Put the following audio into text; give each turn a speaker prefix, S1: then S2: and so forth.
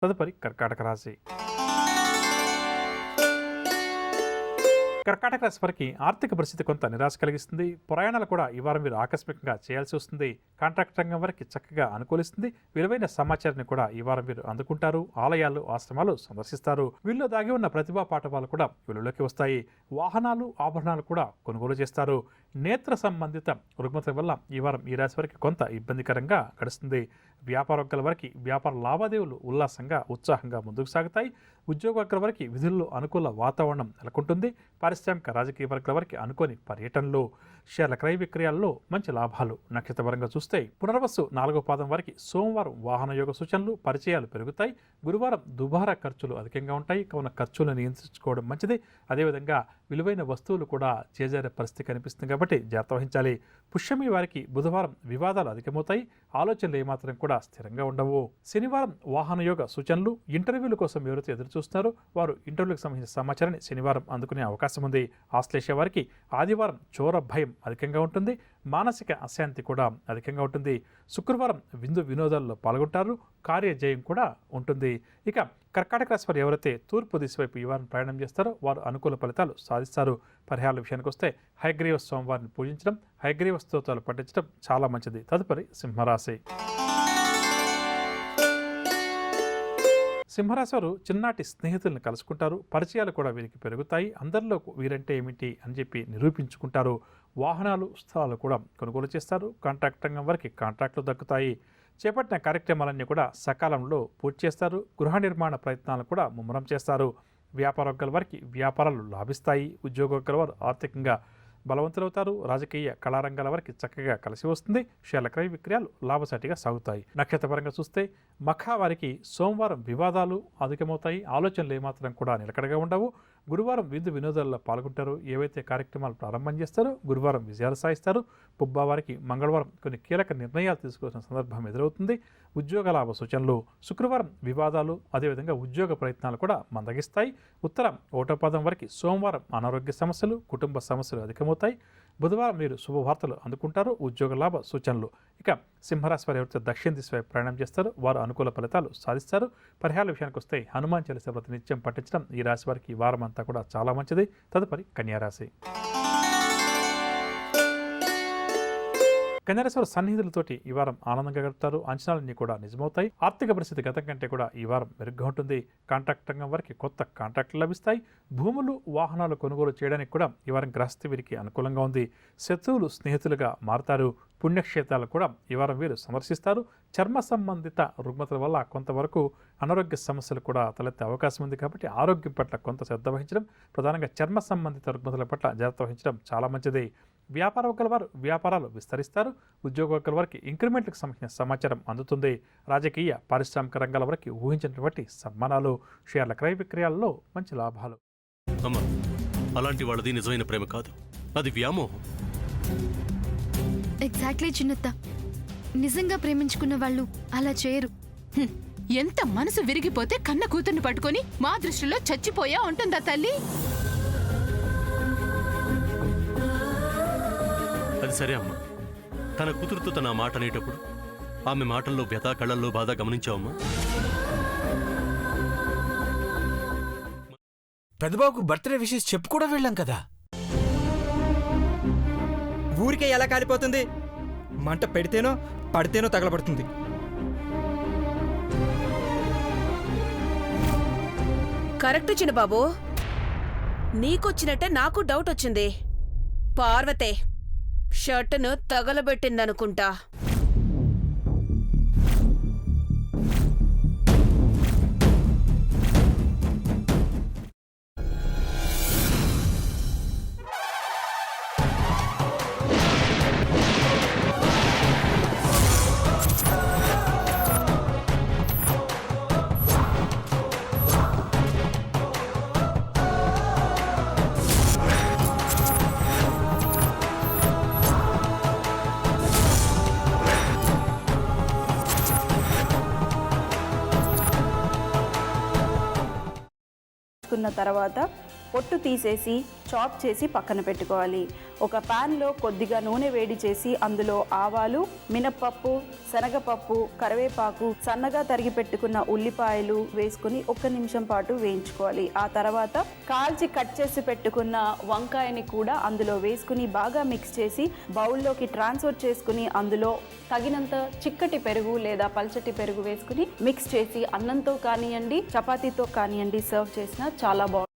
S1: తదుపరి కర్కాటక రాశి. కర్కాటక రాశి వారికి ఆర్థిక పరిస్థితి కొంత నిరాశ కలిగిస్తుంది. ప్రయాణాలు కూడా ఈ వారం మీరు ఆకస్మికంగా చేయాల్సి వస్తుంది. కాంట్రాక్ట్ రంగం వారికి చక్కగా అనుకూలిస్తుంది. విలువైన సమాచారాన్ని కూడా ఈ వారం మీరు అందుకుంటారు. ఆలయాలు, ఆశ్రమాలు సందర్శిస్తారు. వీళ్ళు దాగి ఉన్న ప్రతిభా పాఠవాలు కూడా వెలుగులోకి వస్తాయి. వాహనాలు, ఆభరణాలు కూడా కొనుగోలు చేస్తారు. నేత్ర సంబంధిత రుగ్మతల వల్ల ఈ వారం ఈ రాశి వారికి కొంత ఇబ్బందికరంగా గడుస్తుంది. వ్యాపారవర్గాల వారికి వ్యాపార లావాదేవీలు ఉల్లాసంగా, ఉత్సాహంగా ముందుకు సాగుతాయి. ఉద్యోగవర్గాల వారికి విధుల్లో అనుకూల వాతావరణం నెలకొంటుంది. పారిశ్రామిక, రాజకీయ వర్గాల వారికి అనుకోని పర్యటనలు, షేర్ల క్రయ విక్రయాల్లో మంచి లాభాలు. నక్షత్రపరంగా చూస్తే పునర్వసు 4వ పాదం వారికి సోమవారం వాహన యోగ సూచనలు, పరిచయాలు పెరుగుతాయి. గురువారం దుబారా ఖర్చులు అధికంగా ఉంటాయి కావున ఖర్చులను నియంత్రించుకోవడం మంచిది. అదేవిధంగా విలువైన వస్తువులు కూడా చేజారే పరిస్థితి కనిపిస్తుంది కాబట్టి జాగ్రత్త వహించాలి. పుష్యమి వారికి బుధవారం వివాదాలు అధికమవుతాయి. ఆలోచనలు ఏమాత్రం కూడా స్థిరంగా ఉండవు. శనివారం వాహన యోగ సూచనలు. ఇంటర్వ్యూల కోసం ఎవరైతే ఎదురు చూస్తున్నారో వారు ఇంటర్వ్యూలకు సంబంధించిన సమాచారాన్ని శనివారం అందుకునే అవకాశం ఉంది. ఆశ్లేష వారికి ఆదివారం చోర భయం అధికంగా ఉంటుంది. మానసిక అశాంతి కూడా అధికంగా ఉంటుంది. శుక్రవారం విందు వినోదాల్లో పాల్గొంటారు. కార్యజయం కూడా ఉంటుంది. ఇక కర్కాటక రాశి వారు ఎవరైతే తూర్పు దిశ వైపు ఈ వారం ప్రయాణం చేస్తారో వారు అనుకూల ఫలితాలు సాధిస్తారు. పరిహారాల విషయానికి వస్తే హయగ్రీవ స్వామివారిని పూజించడం, హయగ్రీవ స్తోత్రాలు పఠించడం చాలా మంచిది. తదుపరి సింహరాశి. సింహరాశి వారు చిన్ననాటి స్నేహితులను కలుసుకుంటారు. పరిచయాలు కూడా వీరికి పెరుగుతాయి. అందరిలో వీరంటే ఏమిటి అని చెప్పి నిరూపించుకుంటారు. వాహనాలు, స్థలాలు కూడా కొనుగోలు చేస్తారు. కాంట్రాక్ట్ రంగం వారికి కాంట్రాక్టులు దక్కుతాయి. చేపట్టిన కార్యక్రమాలన్నీ కూడా సకాలంలో పూర్తి చేస్తారు. గృహ నిర్మాణ ప్రయత్నాలు కూడా ముమ్మరం చేస్తారు. వ్యాపార వర్గాల వారికి వ్యాపారాలు లాభిస్తాయి. ఉద్యోగ వర్గాల వారు ఆర్థికంగా బలవంతులవుతారు. రాజకీయ, కళారంగాల వారికి చక్కగా కలిసి వస్తుంది. షేర్ల క్రయ విక్రయాలు లాభసాటిగా సాగుతాయి. నక్షత్రపరంగా చూస్తే మఖా వారికి సోమవారం వివాదాలు అధికమవుతాయి. ఆలోచనలు ఏమాత్రం కూడా నిలకడగా ఉండవు. గురువారం విందు వినోదాల్లో పాల్గొంటారు. ఏవైతే కార్యక్రమాలు ప్రారంభం చేస్తారో గురువారం విజయాలు సాధిస్తారు. పుబ్బా వారికి మంగళవారం కొన్ని కీలక నిర్ణయాలు తీసుకోవాల్సిన సందర్భం ఎదురవుతుంది. ఉద్యోగ లాభ సూచనలు. శుక్రవారం వివాదాలు, అదేవిధంగా ఉద్యోగ ప్రయత్నాలు కూడా మందగిస్తాయి. ఉత్తరం 1వ పాదం వారికి సోమవారం అనారోగ్య సమస్యలు, కుటుంబ సమస్యలు అధికమవుతాయి. బుధవారం మీరు శుభవార్తలు అందుకుంటారు. ఉద్యోగ లాభ సూచనలు. ఇక సింహరాశి వారు ఎవరైతే దక్షిణ దిశ వైపు ప్రయాణం చేస్తారో వారు అనుకూల ఫలితాలు సాధిస్తారు. పరిహారాల విషయానికి వస్తే హనుమాన్ చాలీసా ప్రతి నిత్యం పఠించడం ఈ రాశి వారికి ఈ వారం అంతా కూడా చాలా మంచిది. తదుపరి కన్యారాశి. కన్యారాశి వారు సన్నిహితులతోటి ఈ వారం ఆనందంగా గడుపుతారు. అంచనాలన్నీ కూడా నిజమవుతాయి. ఆర్థిక పరిస్థితి గతం కంటే కూడా ఈ వారం మెరుగ్గా ఉంటుంది. కాంట్రాక్ట్ రంగం వారికి కొత్త కాంట్రాక్టులు లభిస్తాయి. భూములు, వాహనాలు కొనుగోలు చేయడానికి కూడా ఈ వారం గ్రహస్థితి వీరికి అనుకూలంగా ఉంది. శత్రువులు స్నేహితులుగా మారుతారు. పుణ్యక్షేత్రాలు కూడా ఈ వారం వీరు సందర్శిస్తారు. చర్మ సంబంధిత రుగ్మతల వల్ల కొంతవరకు అనారోగ్య సమస్యలు కూడా తలెత్తే అవకాశం ఉంది కాబట్టి ఆరోగ్యం పట్ల కొంత శ్రద్ధ వహించడం, ప్రధానంగా చర్మ సంబంధిత రుగ్మతల పట్ల జాగ్రత్త వహించడం చాలా మంచిది. వ్యాపార వర్గాల వారు వ్యాపారాలు విస్తరిస్తారు. ఉద్యోగ వర్గాల వారికి ఇంక్రిమెంట్లకు సంబంధించిన సమాచారం అందుతుంది. రాజకీయ, పారిశ్రామిక రంగాల వరకు ఊహించినటువంటి సన్మానాలు, షేర్ల క్రయ విక్రయాల్లో మంచి లాభాలు.
S2: అమ్మా, అలాంటి వాళ్ళది నిజమైన ప్రేమ కాదు, అది వ్యామోహం.
S3: ఎగ్జాక్ట్లీ చిన్నత్త. నిజంగా ప్రేమించుకున్న వాళ్ళు అలా చేయరు.
S4: ఎంత మనసు విరిగిపోతే కన్న కూతుర్ని పట్టుకొని మా దృష్టిలో చచ్చిపోయా ఉంటుందా తల్లి?
S2: అది సరే అమ్మా, తన కూతురుతో తన మాట అనేటప్పుడు ఆమె మాటల్లో వ్యథ, కళ్ళల్లో బాధ గమనించావమ్మా?
S5: పెద్దబాబుకు బర్త్డే విషెస్ చెప్పు కూడా వెళ్ళాం కదా.
S6: ఊరికే ఎలా కాలిపోతుంది? మంట పెడితేనో పడితేనో తగలబడుతుంది.
S7: కరెక్ట్ చిన్నబాబు, నీకొచ్చినట్టే నాకు డౌట్ వచ్చింది. పార్వతే షర్టును తగలబెట్టిందనుకుంటా.
S8: తర్వాత పొట్టు తీసేసి చాప్ చేసి పక్కన పెట్టుకోవాలి. ఒక ప్యాన్లో కొద్దిగా నూనె వేడి చేసి అందులో ఆవాలు, మినప్పప్పు, శనగపప్పు, కరివేపాకు, సన్నగా తరిగి పెట్టుకున్న ఉల్లిపాయలు వేసుకుని 1 నిమిషం పాటు వేయించుకోవాలి. ఆ తర్వాత కాల్చి కట్ చేసి పెట్టుకున్న వంకాయని కూడా అందులో వేసుకుని బాగా మిక్స్ చేసి బౌల్లోకి ట్రాన్స్ఫర్ చేసుకుని అందులో తగినంత చిక్కటి పెరుగు లేదా పల్చటి పెరుగు వేసుకుని మిక్స్ చేసి అన్నంతో కానివ్వండి, చపాతీతో కానివ్వండి సర్వ్ చేసినా చాలా బాగుంటుంది.